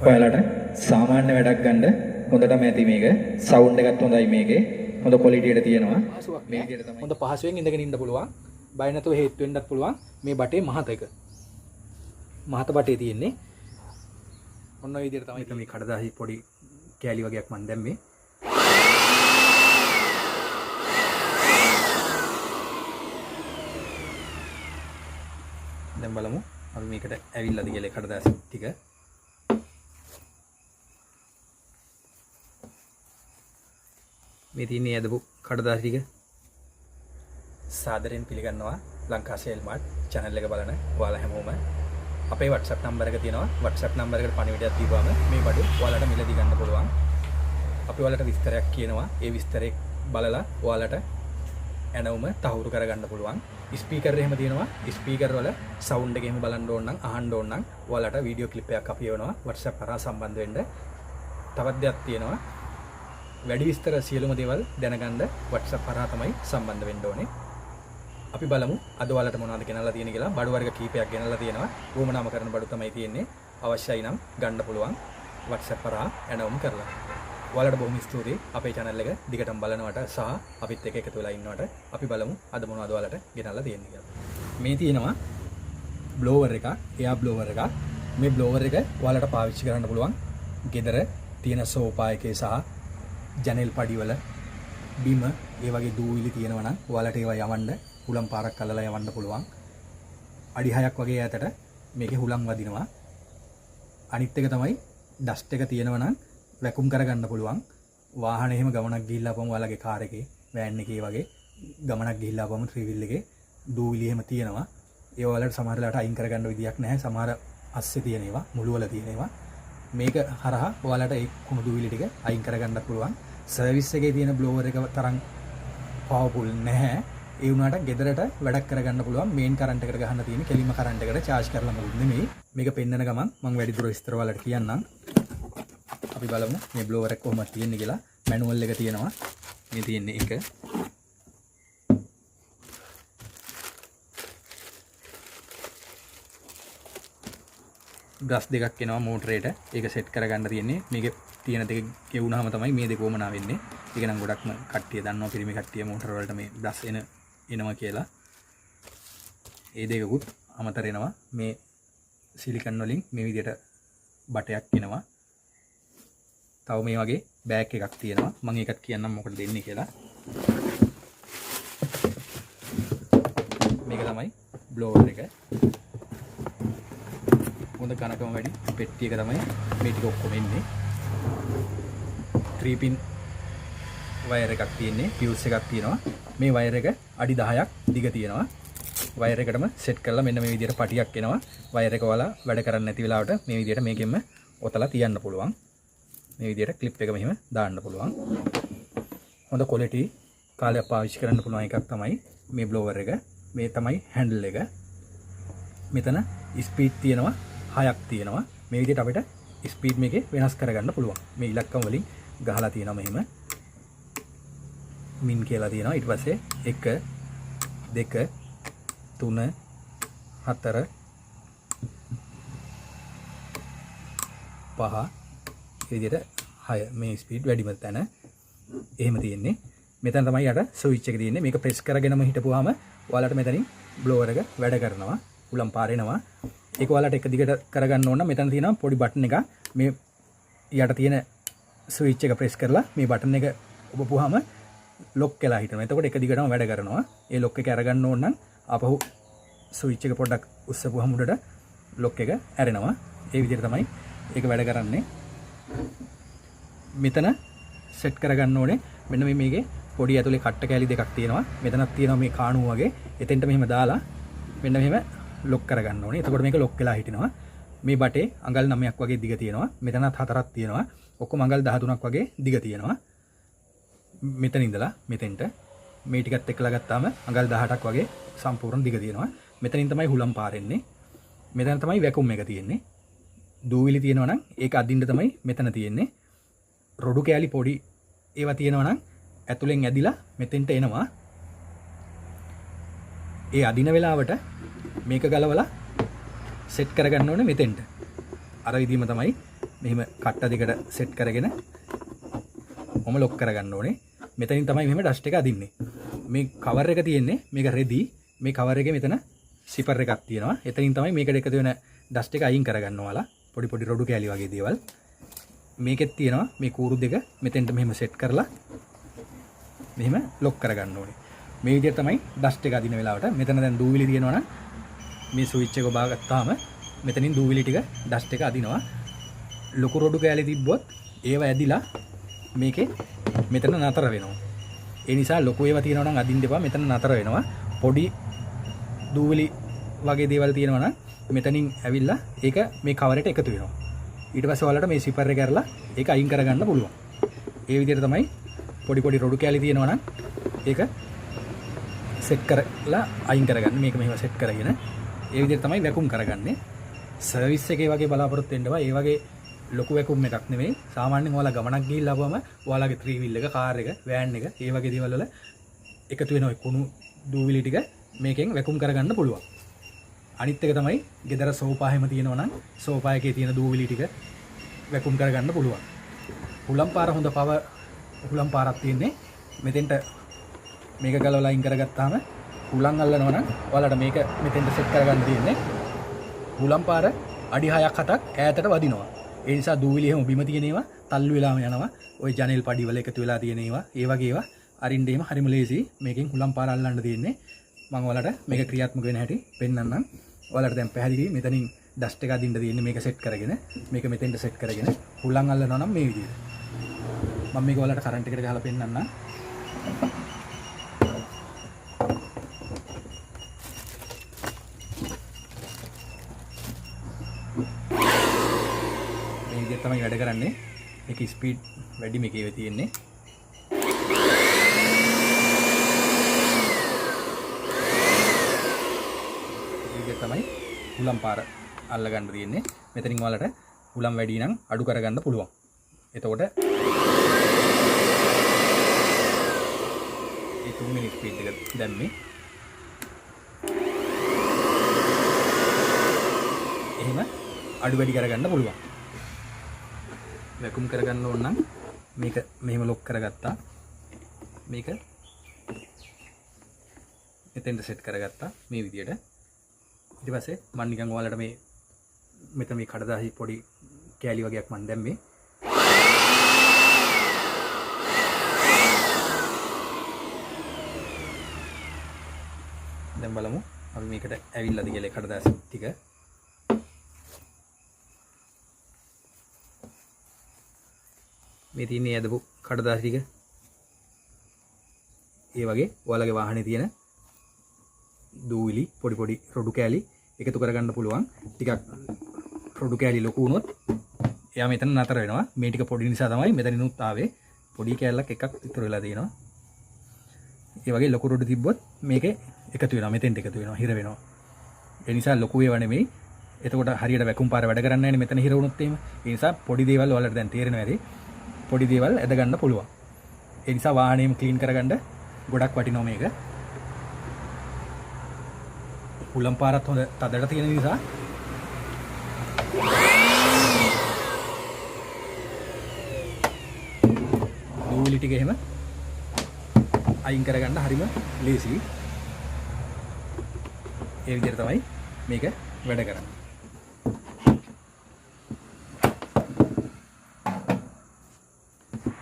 ඔයාලට සාමාන්‍ය වැඩක් ගන්න හොඳටම ඇති මේක. සවුන්ඩ් එකත් හොඳයි මේකේ. හොඳ ක්වොලිටි එකට තියෙනවා. මේ විදිහට තමයි හොඳ පහසුවෙන් ඉඳගෙන ඉන්න පුළුවන්. බය නැතුව හේතු වෙන්නත් පුළුවන්. මේ බටේ මහත එක. මහත බටේ තියෙන්නේ. ඔන්න ඔය විදිහට තමයි මේ කඩදාසි පොඩි කෑලි වගේක් මම දැම්මේ. දැන් බලමු අපි මේකට ඇවිල්ලාද කියලා කඩදාසි ටික. මේ තියෙන්නේ ඇදපු කඩදාසි ටික. සාදරයෙන් පිළිගන්නවා ලංකා සේල් මාර්ට් channel එක බලන ඔයාලා හැමෝම. අපේ WhatsApp number එක තියෙනවා. WhatsApp number එකට පණිවිඩයක් දීපුවාම මේ බඩු ඔයාලට මිලදී ගන්න පුළුවන්. අපි ඔයාලට විස්තරයක් කියනවා. ඒ විස්තරේ බලලා ඔයාලට ඇනවුම තහවුරු කරගන්න පුළුවන්. ස්පීකර් එහෙම තියෙනවා. ස්පීකර් වල සවුන්ඩ් එක එහෙම බලන්න ඕන නම් අහන්න ඕන නම් ඔයාලට වීඩියෝ ක්ලිප් එකක් අපි එවනවා WhatsApp කරා සම්බන්ධ වෙන්න. තවත් දෙයක් තියෙනවා. වැඩි විස්තර සියලුම දේවල් දැනගන්න WhatsApp කරා තමයි සම්බන්ධ වෙන්න ඕනේ. අපි බලමු අද ඔයාලට මොනවද ගෙනල්ලා තියෙන්නේ කියලා. බඩු වර්ග කීපයක් ගෙනල්ලා තියෙනවා. වුමනාම කරන බඩු තමයි තියෙන්නේ. අවශ්‍යයි නම් ගන්න පුළුවන් WhatsApp කරා ඇනවුම් කරලා. ඔයාලට බොහොම ස්තුතියි අපේ channel එක දිගටම බලනවට සහ අපිත් එක්ක එකතු වෙලා ඉන්නවට. අපි බලමු අද මොනවද ඔයාලට ගෙනල්ලා තියෙන්නේ කියලා. මේ තියෙනවා බ්ලෝවර් එකක්, එයා බ්ලෝවර් එකක්. මේ බ්ලෝවර් එක ඔයාලට පාවිච්චි කරන්න පුළුවන් ගෙදර තියෙන සෝෆා එකේ සහ ජනෙල් පඩිවල බිම ඒ වගේ දූවිලි තියෙනවා නම් ඔයාලට ඒවා යවන්න හුලම් පාරක් අල්ලලා යවන්න පුළුවන්. අඩි 6ක් වගේ ඈතට මේකේ හුලම් වදිනවා. අනිත් එක තමයි ඩස්ට් එක තියෙනවා නම් වැකුම් කරගන්න පුළුවන්. වාහනේ එහෙම ගමනක් ගිහිල්ලා ආපම ඔයාලගේ කාර් එකේ, වෑන් එකේ වගේ ගමනක් ගිහිල්ලා ආපම ත්‍රී වීල් එකේ දූවිලි එහෙම තියෙනවා. ඒ ඔයාලට සමහර වෙලාවට අයින් කරගන්න විදියක් නැහැ. සමහර අස්සේ තියෙන ඒවා, මුළු වල තියෙන ඒවා. මේක හරහා ඔයාලට ඒ කුණු දූවිලි ටික අයින් කරගන්න පුළුවන්. සර්විස් එකේ තියෙන බ්ලෝවර් එක තරම් පවර්ෆුල් නැහැ. ඒ වුණාට ගෙදරට වැඩක් කරගන්න පුළුවන්. මේන් කරන්ට් එකට ගහන්න තියෙන කෙලිම කරන්ට් එකට charge කරලා මොකුත් නෙමෙයි. මේක පෙන්නන ගමන් මම වැඩිදුර විස්තර වලට කියන්නම්. අපි බලමු මේ බ්ලෝවර් එක කොහොමද තියෙන්නේ කියලා. මැනුවල් එක තියෙනවා. මේ තියෙන්නේ එක. බ්‍රෂ් දෙකක් එනවා මෝටරේට. ඒක සෙට් කරගන්න තියෙන්නේ. මේකේ තියෙන දෙක ගෙවුනහම තමයි මේ දෙක වමනා වෙන්නේ. ඒක නම් ගොඩක්ම කට්ටිය දන්නවා පිරිමි කට්ටිය මෝටර වලට මේ බ්‍රෂ් එනවා කියලා. ඒ දෙකකුත් අමතර එනවා. මේ සිලිකන් වලින් මේ විදිහට බටයක් එනවා. තව මේ වගේ බෑග් එකක් තියෙනවා. මම ඒකත් කියන්නම් මොකටද දෙන්නේ කියලා. මේක තමයි බ්ලෝවර් එක. හොඳ කනකම වැඩි පෙට්ටි එක තමයි මේ ටික ඔක්කොම එන්නේ. 3 pin වයර් එකක් තියෙන්නේ, fuse එකක් තියෙනවා. මේ වයර් එක අඩි 10ක් දිග තියෙනවා. වයර් එකටම සෙට් කරලා මෙන්න මේ විදිහට පටියක් එනවා. වයර් එක වල වැඩ කරන්නේ නැති වෙලාවට මේ විදිහට මේකෙන්ම ඔතලා තියන්න පුළුවන්. මේ විදිහට ක්ලිප් එක මෙහෙම දාන්න පුළුවන්. හොඳ ක්වොලිටි කාලයක් පාවිච්චි කරන්න පුළුවන් එකක් තමයි මේ බ්ලෝවර් එක. මේ තමයි හැන්ඩල් එක. මෙතන ස්පීඩ් තියෙනවා 6ක් තියෙනවා. මේ විදිහට අපිට ස්පීඩ් මේකේ වෙනස් කරගන්න පුළුවන්. මේ ඉලක්කම් වලින් ගහලා තියෙනවා මෙහෙම. මින් කියලා තියෙනවා. ඊට පස්සේ 1 2 3 4 5 විදිහට 6 මේ ස්පීඩ් වැඩිම තැන එහෙම තියෙන්නේ. මෙතන තමයි යට ස්විච් එක තියෙන්නේ. මේක ප්‍රෙස් කරගෙනම හිටපුවාම ඔයාලට මෙතනින් බ්ලෝවර් එක වැඩ කරනවා. උලම් පාරෙනවා. ඒක ඔයාලට එක දිගට කරගන්න ඕන නම් මෙතන තියෙනවා පොඩි බටන් එකක්. මේ යට තියෙන ස්විච් එක ප්‍රෙස් කරලා මේ බටන් එක ඔබපුවාම ලොක් වෙලා හිටිනවා. එතකොට එක දිගටම වැඩ කරනවා. ඒ ලොක් එක අරගන්න ඕන නම් ආපහු ස්විච් එක පොඩ්ඩක් උස්සපුවාම උඩට ලොක් එක ඇරෙනවා. ඒ විදිහට තමයි ඒක වැඩ කරන්නේ. මෙතන සෙට් කරගන්න ඕනේ මෙන්න මේකේ පොඩි ඇතුලේ කට්ට කෑලි දෙකක් තියෙනවා. මෙතනක් තියෙනවා මේ කාණුව වගේ. එතෙන්ට මෙහෙම දාලා මෙන්න මෙහෙම ලොක් කරගන්න ඕනේ. එතකොට මේක ලොක් වෙලා හිටිනවා. මේ බටේ අඟල් 9ක් වගේ දිග තියෙනවා. මෙතනත් 4ක් තියෙනවා. ඔක්කොම අඟල් 13ක් වගේ දිග තියෙනවා. මෙතන ඉඳලා මෙතෙන්ට මේ ටිකත් එක්කලා ගත්තාම අඟල් 18ක් වගේ සම්පූර්ණ දිග තියෙනවා. මෙතනින් තමයි හුලම් පාරෙන්නේ. මෙතන තමයි වැකුම් එක තියෙන්නේ. දූවිලි තියෙනවා නම් ඒක අදින්න තමයි මෙතන තියෙන්නේ. රොඩු කෑලි පොඩි ඒවා තියෙනවා නම් ඇතුලෙන් ඇදිලා මෙතෙන්ට එනවා. ඒ අදින වෙලාවට මේක ගලවලා සෙට් කරගන්න ඕනේ මෙතෙන්ට. අර විදිහම තමයි මෙහෙම කට්ට දෙකට සෙට් කරගෙන ඔම ලොක් කරගන්න ඕනේ. මෙතනින් තමයි මෙහෙම ඩස්ට් එක අදින්නේ. මේ කවර් එක තියෙන්නේ මේක රෙදි. මේ කවර් එකේ මෙතන සිපර් එකක් තියෙනවා. එතනින් තමයි මේකට එකතු වෙන ඩස්ට් එක අයින් කරගන්න ඕලා. පොඩි පොඩි රොඩු කෑලි වගේ දේවල්. මේකෙත් තියෙනවා මේ කූරු දෙක මෙතෙන්ට මෙහෙම සෙට් කරලා මෙහෙම ලොක් කරගන්න ඕනේ. මේ විදිහට තමයි ඩස්ට් එක අදින වෙලාවට මෙතන දැන් දූවිලි තියෙනවා නම් මේ ස්විච් එක ඔබා ගත්තාම මෙතනින් දූවිලි ටික ඩස්ට් එක අදිනවා. ලොකු රොඩු කෑලි තිබ්බොත් ඒව ඇදිලා මේකේ මෙතන නතර වෙනවා. ඒ නිසා ලොකු ඒවා තියෙනවා නම් අදින්න එපා. මෙතන නතර වෙනවා. පොඩි දූවිලි වගේ දේවල් තියෙනවා නම් මෙතනින් ඇවිල්ලා ඒක මේ කවර් එකට එකතු වෙනවා. ඊට පස්සේ ඔයාලට මේ සිපර් එක කරලා ඒක අයින් කරගන්න පුළුවන්. ඒ විදිහට තමයි පොඩි පොඩි රොඩු කෑලි තියෙනවා නම් ඒක සෙට් කරලා අයින් කරගන්න. මේක මෙහෙම සෙට් කරගෙන ඒ විදිහට තමයි වැකුම් කරගන්නේ. සර්විස් එකේ වගේ බලාපොරොත්තු වෙන්න එපා. ඒ වගේ ලොකු වැකුම් එකක් නෙමෙයි. සාමාන්‍යයෙන් ඔයාලා ගමනක් ගිහිල්ලා ආවම ඔයාලගේ 3 wheel එක, කාර් එක, වෑන් එක, ඒ වගේ දේවල් වල එකතු වෙන ඔය කුණු දූවිලි ටික මේකෙන් වැකුම් කරගන්න පුළුවන්. අනිත් එක තමයි ගෙදර සෝෆා හැම තියෙනවා නම් සෝෆා එකේ තියෙන දූවිලි ටික වැකුම් කරගන්න පුළුවන්. හුලම් පාර හොඳ හුලම් පාරක් තියෙන්නේ. මෙතෙන්ට මේක ගලවලා අයින් කරගත්තාම හුලම් අල්ලනවා නම් ඔයාලට මේක මෙතෙන්ට සෙට් කරගන්න තියෙන්නේ. හුලම් පාර අඩි 6ක් 7ක් ඈතට වදිනවා. ඒ නිසා දූවිලි එහෙම බිම තියෙන ඒවා තල්ලු වෙලාම යනවා. ওই ජනෙල් පඩි වල එකතු වෙලා තියෙන ඒවා, ඒ වගේ ඒවා අරින්න එහෙම හරිම ලේසි. මේකෙන් හුලම් පාර අල්ලන්න තියෙන්නේ. මම ඔයාලට මේක ක්‍රියාත්මක වෙන හැටි පෙන්නන්නම්. ඔයාලට දැන් පැහැදිලි මෙතනින් ඩස්ට් එක අදින්න තියෙන්නේ. මේක සෙට් කරගෙන මේක මෙතෙන්ට සෙට් කරගෙන හුලම් අල්ලනවා නම් මේ විදිහට. මම මේක ඔයාලට කරන්ට් එකට ගහලා පෙන්නන්නම්. මේ විදිහට තමයි වැඩ කරන්නේ. මේක ස්පීඩ් වැඩි මේකේ තියෙන්නේ. තමයි හුලම් පාර අල්ල ගන්න තියෙන්නේ. මෙතනින් ඔයාලට හුලම් වැඩි නම් අඩු කරගන්න පුළුවන්. එතකොට මේ 3 මිනිත් ස්පීඩ් එක දැම්මේ. එහෙම අඩු වැඩි කරගන්න පුළුවන්. වැකුම් කරගන්න ඕන නම් මේක මෙහෙම ලොක් කරගත්තා. මේක මෙතෙන්ට සෙට් කරගත්තා මේ විදියට. ඊට පස්සේ මම නිකන් ඔයාලට මේ මෙතන මේ කඩදාසි පොඩි කෑලි වගේක් මම දැම්මේ. දැන් බලමු අපි මේකට ඇවිල්ලාද කියලා කඩදාසි ටික. මේ තියෙන්නේ ඇදපු කඩදාසි ටික. ඒ වගේ ඔයාලගේ වාහනේ තියෙන දූවිලි පොඩි පොඩි රොඩු කෑලි එකතු කරගන්න පුළුවන්. ටිකක් රොඩු කෑලි ලොකු වුණොත් එයා මෙතන නතර වෙනවා. මේ ටික පොඩි නිසා තමයි මෙතනිනුත් ආවේ. පොඩි කෑල්ලක් එකක් ඉතුරු වෙලා තියෙනවා. ඒ වගේ ලොකු රොඩු තිබ්බොත් මේකේ එකතු වෙනවා. මෙතෙන්ට එකතු වෙනවා. හිර වෙනවා. ඒ නිසා ලොකු ඒවා නෙමෙයි. එතකොට හරියට වැකුම් පාර වැඩ කරන්නේ නැහැ නේ මෙතන හිර වුණොත් එහෙම. ඒ නිසා පොඩි දේවල් ඔයාලට දැන් තේරෙනවා ඇති. පොඩි දේවල් ඇද ගන්න පුළුවන්. ඒ නිසා වාහනේම ක්ලීන් කරගන්න ගොඩක් වටිනවා මේක. හුලම් පාරත් හොඳ තදට තියෙන නිසා දූවිලි ටික එහෙම අයින් කරගන්න හරිම ලේසියි. ඒ විදිහට තමයි මේක වැඩ කරන්නේ.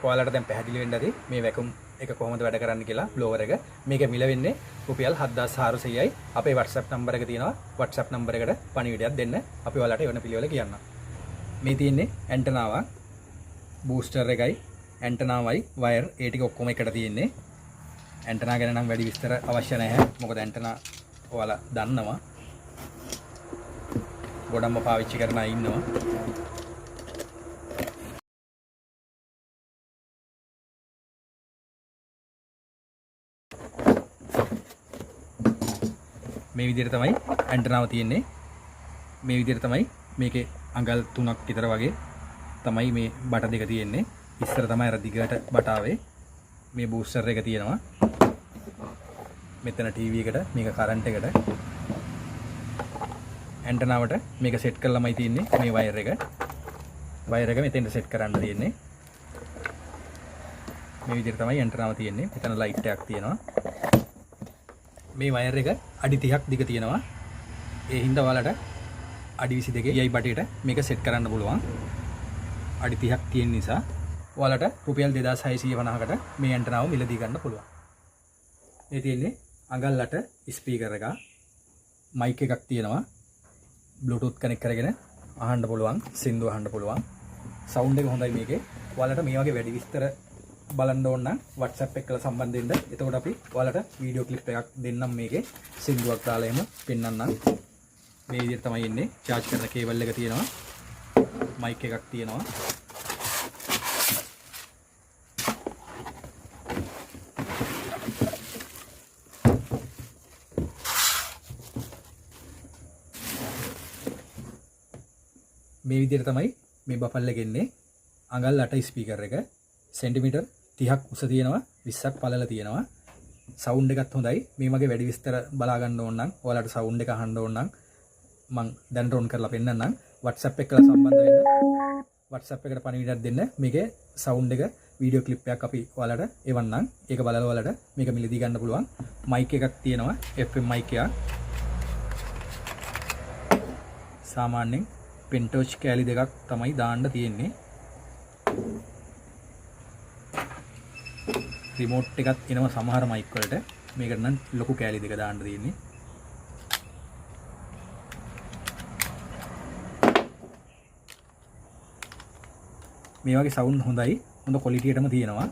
ඔයාලට දැන් පැහැදිලි වෙන්න ඇති මේ වැකුම් එක කොහොමද වැඩ කරන්න කියලා. බ්ලෝවර් එක මේක මිල වෙන්නේ රුපියල් 7400යි. අපේ WhatsApp නම්බර එක තියෙනවා. WhatsApp නම්බර එකට පණිවිඩයක් දෙන්න. අපි ඔයාලට වෙන පිළිවෙල කියන්නම්. මේ තියෙන්නේ ඇන්ටනාවක්, බූස්ටර් එකයි, ඇන්ටනාවයි, වයර් ඒ ටික ඔක්කොම එකට තියෙන්නේ. ඇන්ටනා ගැන නම් වැඩි විස්තර අවශ්‍ය නැහැ. මොකද ඇන්ටනා ඔයාලා දන්නවා. ගොඩක්ම පාවිච්චි කරන අය ඉන්නවා. මේ විදිහට තමයි ඇන්ටනාව තියෙන්නේ. මේ විදිහට තමයි මේකේ අඟල් 3ක් විතර වගේ තමයි මේ බට දෙක තියෙන්නේ. ඉස්සර තමයි අර දිගට බට ආවේ. මේ බූස්ටර් එක තියෙනවා. මෙතන ටීවී එකට, මේක කරන්ට් එකට. ඇන්ටනාවට මේක සෙට් කරලාමයි තියෙන්නේ මේ වයර් එක. වයර් එක මෙතෙන්ට සෙට් කරන්න තියෙන්නේ. මේ විදිහට තමයි යන්ත්‍රාව තියෙන්නේ. එතන ලයිට් එකක් තියෙනවා. මේ වයර් එක අඩි 30ක් දිග තියෙනවා. ඒ හින්දා ඔයාලට අඩි 22 EI බටේට මේක සෙට් කරන්න පුළුවන්. අඩි 30ක් තියෙන නිසා ඔයාලට රුපියල් 2650කට මේ යන්ත්‍රාව මිලදී ගන්න පුළුවන්. මේ තියෙන්නේ අඟල්ලට ස්පීකර් එක, මයික් එකක් තියෙනවා. බ්ලූටූත් කනෙක්ට් කරගෙන අහන්න පුළුවන්, සින්දු අහන්න පුළුවන්. සවුන්ඩ් එක හොඳයි මේකේ. ඔයාලට මේ වගේ වැඩි විස්තර බලන්න ඕන නම් WhatsApp එකකට සම්බන්ධ වෙන්න. එතකොට අපි ඔයාලට වීඩියෝ ක්ලිප් එකක් දෙන්නම් මේකේ. සින්දුවක් දාලා එහෙම පෙන්නන්නම්. මේ විදිහට තමයි එන්නේ. charge කරන කේබල් එක තියෙනවා. මයික් එකක් තියෙනවා. මේ විදිහට තමයි මේ බෆල් එක එන්නේ. අඟල් 8 ස්පීකර් එක සෙන්ටිමීටර් 30ක් උස තියෙනවා, 20ක් පළල තියෙනවා. සවුන්ඩ් එකත් හොඳයි. මේ වගේ වැඩි විස්තර බලා ගන්න ඕන නම්, ඔයාලට සවුන්ඩ් එක අහන්න ඕන නම් මම දැන් රෝන් කරලා පෙන්නන්නම්. WhatsApp එකට සම්බන්ධ වෙන්න. WhatsApp එකට පණිවිඩයක් දෙන්න. මේකේ සවුන්ඩ් එක වීඩියෝ ක්ලිප් එකක් අපි ඔයාලට එවන්නම්. ඒක බලලා ඔයාලට මේක මිලදී ගන්න පුළුවන්. මයික් එකක් තියෙනවා, FM මයික් එක. සාමාන්‍යයෙන් පෙන්ටෝච් කෑලි දෙකක් තමයි දාන්න තියෙන්නේ. රිමෝට් එකත් එනවා සමහර මයික් වලට. මේකට නම් ලොකු කෑලි දෙක දාන්න තියෙන්නේ. මේ වගේ සවුන්ඩ් හොඳයි. හොඳ ක්වොලිටි එකටම තියෙනවා.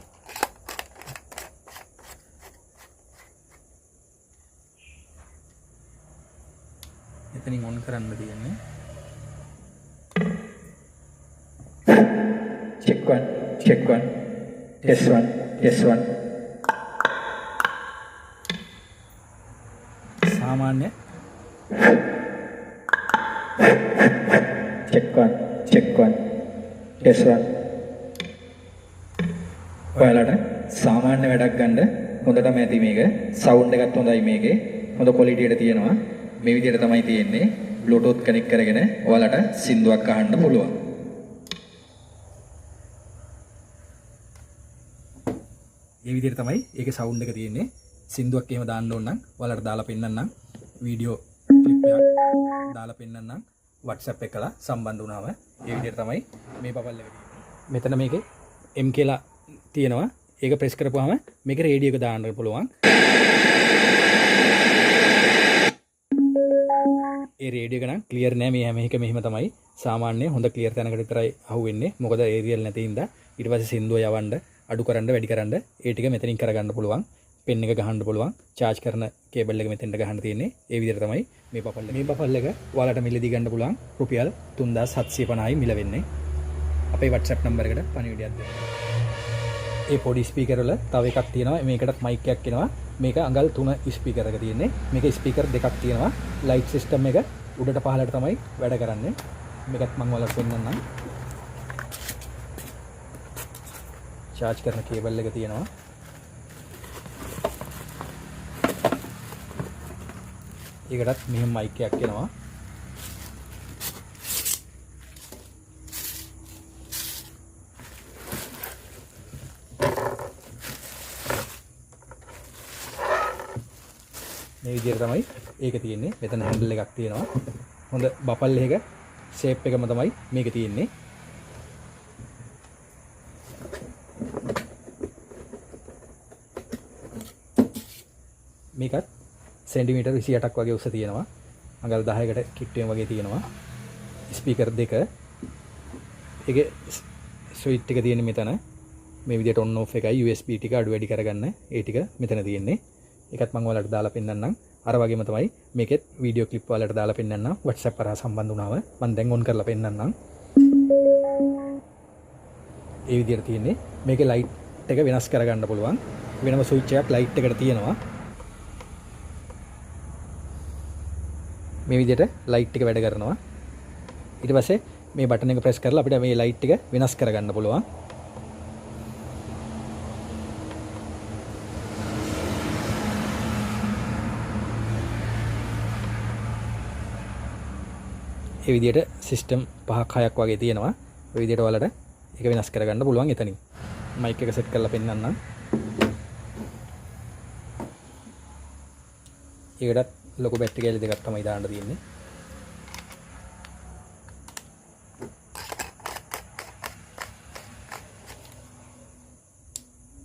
එතනින් ඔන් කරන්න තියෙන්නේ. check one test one සාමාන්‍ය check one test one. ඔයාලට සාමාන්‍ය වැඩක් ගන්න හොඳටම ඇති මේක. සවුන්ඩ් එකත් හොඳයි මේකේ. හොඳ ක්වොලිටි එකට තියෙනවා. මේ විදිහට තමයි තියෙන්නේ. බ්ලූටූත් කනෙක්ට් කරගෙන ඔයාලට සින්දුවක් අහන්න පුළුවන්. මේ විදිහට තමයි ඒකේ සවුන්ඩ් එක තියෙන්නේ. සින්දුවක් එහෙම දාන්න ඕන නම් ඔයාලට දාලා පෙන්නන්නම්. වීඩියෝ ක්ලිප් එකක් දාලා පෙන්නන්නම්. WhatsApp එකකට සම්බන්ධ වුණාම මේ විදිහට තමයි මේ බබල් එක තියෙන්නේ. මෙතන මේකේ M කියලා තියෙනවා. ඒක ප්‍රෙස් කරපුවාම මේකේ රේඩියෝ එක දාන්න පුළුවන්. ඒ රේඩියෝ එක නම් ක්ලියර් නෑ. මේ හැම එකම මෙහෙම තමයි. සාමාන්‍ය හොඳ ක්ලියර් තැනකට විතරයි අහුවෙන්නේ. මොකද ඒරියල් නැති හින්දා. ඊට පස්සේ සින්දුව යවන්න අඩු කරන්න වැඩි කරන්න ඒ ටික මෙතනින් කරගන්න පුළුවන්. පෙන් එක ගහන්න පුළුවන්. charge කරන කේබල් එක මෙතෙන්ට ගහන්න තියෙන්නේ. ඒ විදිහට තමයි මේ බෆල් එක. මේ බෆල් එක ඔයාලට මිලදී ගන්න පුළුවන් රුපියල් 3750යි මිල වෙන්නේ. අපේ WhatsApp නම්බර් එකට පණිවිඩයක් දෙන්න. ඒ පොඩි ස්පීකර් වල තව එකක් තියෙනවා. මේකටත් මයික් එකක් එනවා. මේක අඟල් 3 ස්පීකර් එක තියෙන්නේ. මේක ස්පීකර් දෙකක් තියෙනවා. ලයිට් සිස්ටම් එක උඩට පහළට තමයි වැඩ කරන්නේ. මේකත් මම ඔයාලට පෙන්නන්නම්. charge කරන කේබල් එක තියෙනවා. ඒකටත් මෙහෙම මයික් එකක් එනවා. මේ විදිහට තමයි ඒක තියෙන්නේ. මෙතන හැන්ඩල් එකක් තියෙනවා. හොඳ බපල් එක ෂේප් එකම තමයි මේක තියෙන්නේ. මේකත් සෙන්ටිමීටර් 28ක් වගේ උස තියෙනවා. අඟල් 10කට කිට්ටුවෙන් වගේ තියෙනවා. ස්පීකර් දෙක. ඒකේ ස්විච් එක තියෙන්නේ මෙතන. මේ විදිහට on off එකයි USB ටික අඩු වැඩි කරගන්න. ඒ ටික මෙතන තියෙන්නේ. ඒකත් මම ඔයාලට දාලා පෙන්නන්නම්. අර වගේම තමයි මේකෙත් වීඩියෝ ක්ලිප් ඔයාලට දාලා පෙන්නන්නම්. WhatsApp කරා සම්බන්ධ වුණාම මම දැන් on කරලා පෙන්නන්නම්. ඒ විදිහට තියෙන්නේ. මේකේ ලයිට් එක වෙනස් කරගන්න පුළුවන්. වෙනම ස්විච් එකක් ලයිට් එකට තියෙනවා. මේ විදිහට ලයිට් එක වැඩ කරනවා. ඊට පස්සේ මේ බටන් එක ප්‍රෙස් කරලා අපිට මේ ලයිට් එක වෙනස් කරගන්න පුළුවන්. ඒ විදිහට සිස්ටම් 5ක් 6ක් වගේ තියෙනවා. ඔය විදිහට ඔයාලට ඒක වෙනස් කරගන්න පුළුවන් එතනින්. මයික් එක සෙට් කරලා පෙන්නන්නම්. ඒකටත් ලොකු බැටරි කැලි දෙකක් තමයි දාන්න තියෙන්නේ.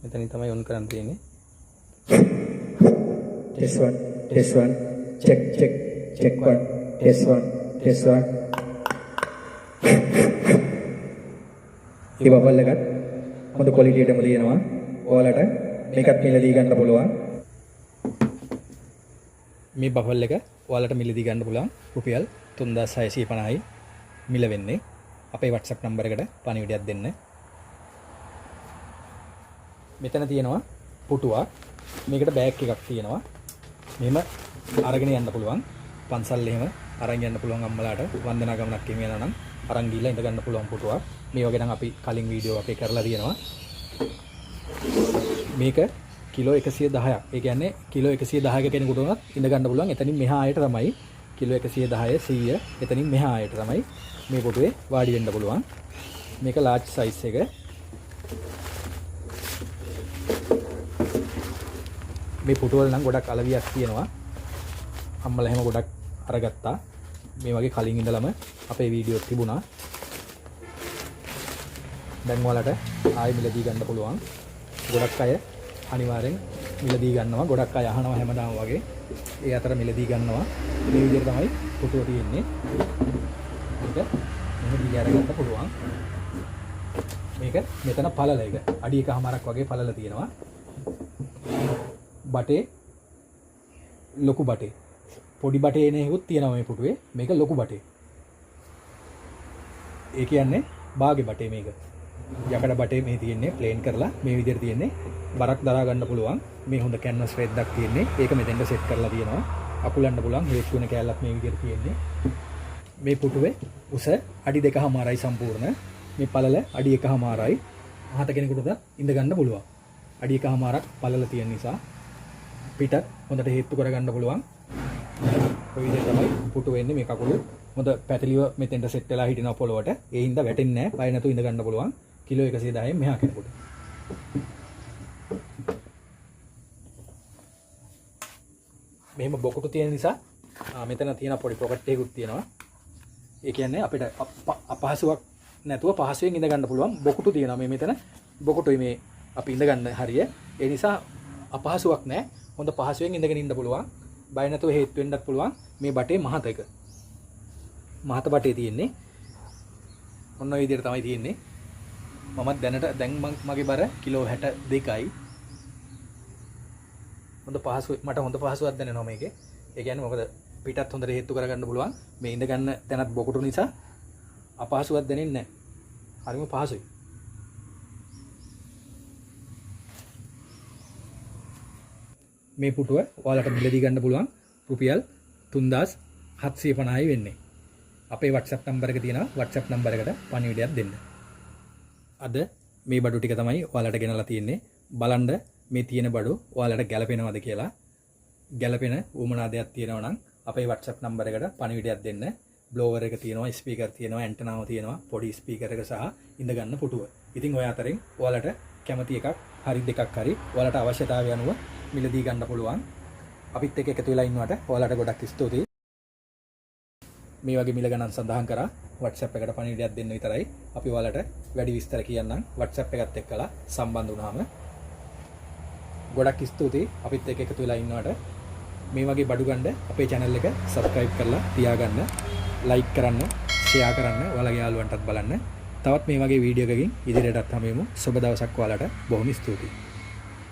මෙතනින් තමයි ඔන් කරන්න තියෙන්නේ. test 1 check 1 test 1 මේ බබල් එකත් හොඳ ක්වොලිටි එකම තියෙනවා. ඔයාලට මේකත් මිලදී ගන්න පුළුවන්. මේ බෆල් එක ඔයාලට මිලදී ගන්න පුළුවන් රුපියල් 3650යි මිල වෙන්නේ. අපේ WhatsApp නම්බර එකට පණිවිඩයක් දෙන්න. මෙතන තියෙනවා පුටුවක්. මේකට බෑග් එකක් තියෙනවා. මෙහෙම අරගෙන යන්න පුළුවන්. පන්සල් එහෙම අරන් යන්න පුළුවන් අම්මලාට වන්දනා ගමනක් එහෙම යනවා නම් අරන් ගිහලා ඉඳ ගන්න පුළුවන් පුටුවක්. මේ වගේ නම් අපි කලින් වීඩියෝ එකේ කරලා තියෙනවා. මේක කිලෝ 110ක්. ඒ කියන්නේ කිලෝ 110ක කෙනෙකුට උනත් ඉඳ ගන්න පුළුවන්. එතනින් මෙහා ආයෙට තමයි කිලෝ 110 100 එතනින් මෙහා ආයෙට තමයි මේ පුටුවේ වාඩි වෙන්න පුළුවන්. මේක large size එක. මේ පුටුවල නම් ගොඩක් අලවියක් තියෙනවා. අම්මලා එහෙම ගොඩක් අරගත්තා. මේ වගේ කලින් ඉඳලම අපේ වීඩියෝ තිබුණා. දැන් ඔයාලට ආයෙ මිලදී ගන්න පුළුවන්. ගොඩක් අය අනිවාර්යෙන් මිලදී ගන්නවා. ගොඩක් අය අහනවා හැමදාම වගේ. ඒ අතර මිලදී ගන්නවා. මේ විදිහට තමයි පුටුව තියෙන්නේ. මේක මෙහෙම දිග අරගන්න පුළුවන්. මේක මෙතන පළල එක. අඩි එකමාරක් වගේ පළල තියෙනවා. බටේ ලොකු බටේ. පොඩි බටේ නෙකුත් තියෙනවා මේ පුටුවේ. මේක ලොකු බටේ. ඒ කියන්නේ බාගේ බටේ මේක. යකඩ බටේ මේ තියෙන්නේ ප්ලේන් කරලා මේ විදිහට තියෙන්නේ. බරක් දරා ගන්න පුළුවන්. මේ හොඳ කැන්වස් රෙද්දක් තියෙන්නේ. ඒක මෙතෙන්ට සෙට් කරලා තියෙනවා. අකුලන්න පුළුවන් හේතු වෙන කෑල්ලක් මේ විදිහට තියෙන්නේ. මේ පුටුවේ උස අඩි 2.5යි සම්පූර්ණ. මේ පළල අඩි 1.5යි. මහත කෙනෙකුට ඉඳ ගන්න පුළුවන්. අඩි 1.5ක් පළල තියෙන නිසා පිටත් හොඳට හේතු කරගන්න පුළුවන්. ඔය විදිහට තමයි පුටුව වෙන්නේ. මේ කකුල හොඳ පැටලිව මෙතෙන්ට සෙට් වෙලා හිටිනවා පොළොවට. ඒ හින්දා වැටෙන්නේ නැහැ. බය නැතුව ඉඳ ගන්න පුළුවන්. කිලෝ 110න් මෙහා කෙනෙකුට. මෙහෙම බොකුටු තියෙන නිසා මෙතන තියෙන පොඩි පොකට් එකකුත් තියෙනවා. ඒ කියන්නේ අපිට අපහසුයක් නැතුව පහසුවෙන් ඉඳ ගන්න පුළුවන් බොකුටු තියෙනවා. මේ මෙතන බොකුටුයි මේ අපි ඉඳ ගන්න හරිය. ඒ නිසා අපහසුයක් නැහැ. හොඳ පහසුවෙන් ඉඳගෙන ඉන්න පුළුවන්. බය නැතුව හේතු වෙන්නත් පුළුවන්. මේ බටේ මහත එක. මහත බටේ තියෙන්නේ. ඔන්න ඔය විදිහට තමයි තියෙන්නේ. මමත් දැන් මගේ බර කිලෝ 62යි. හොඳ පහසුයි. මට හොඳ පහසුවක් දැනෙනවා මේකේ. ඒ කියන්නේ මොකද පිටත් හොඳට හේතු කරගන්න පුළුවන්. මේ ඉඳ ගන්න තැනත් බොකුටු නිසා අපහසුවක් දැනෙන්නේ නැහැ. හරිම පහසුයි. මේ පුටුව ඔයාලට මිලදී ගන්න පුළුවන් රුපියල් 3750යි වෙන්නේ. අපේ WhatsApp නම්බර එක තියෙනවා. WhatsApp නම්බර එකට පණිවිඩයක් දෙන්න. අද මේ බඩු ටික තමයි ඔයාලට ගෙනලා තියෙන්නේ. බලන්න මේ තියෙන බඩු ඔයාලට ගැලපෙනවද කියලා. ගැලපෙන උමනා දෙයක් තියෙනවා නම් අපේ WhatsApp නම්බර එකට පණිවිඩයක් දෙන්න. බ්ලෝවර් එක තියෙනවා, ස්පීකර් තියෙනවා, ඇන්ටනාව තියෙනවා, පොඩි ස්පීකර් එක සහ ඉඳ ගන්න පුටුව. ඉතින් ඔය අතරින් ඔයාලට කැමති එකක් හරි දෙකක් හරි ඔයාලට අවශ්‍යතාවය අනුව මිලදී ගන්න පුළුවන්. අපිත් එක්ක එකතු වෙලා ඉන්නවට ඔයාලට ගොඩක් ස්තුතියි. මේ වගේ මිල ගණන් සඳහන් කරා WhatsApp එකට පණිවිඩයක් දෙන්න විතරයි. අපි ඔයාලට වැඩි විස්තර කියන්නම් WhatsApp එකත් එක්කලා සම්බන්ධ වුණාම. ගොඩක් ස්තුතියි අපිත් එක්ක එකතු වෙලා ඉන්නවට. මේ වගේ බඩු ගන්න අපේ channel එක subscribe කරලා තියාගන්න. like කරන්න, share කරන්න, ඔයාලගේ යාළුවන්ටත් බලන්න. තවත් මේ වගේ වීඩියෝ එකකින් ඉදිරියටත් හමු වෙමු. සුබ දවසක් ඔයාලට. බොහොම ස්තුතියි.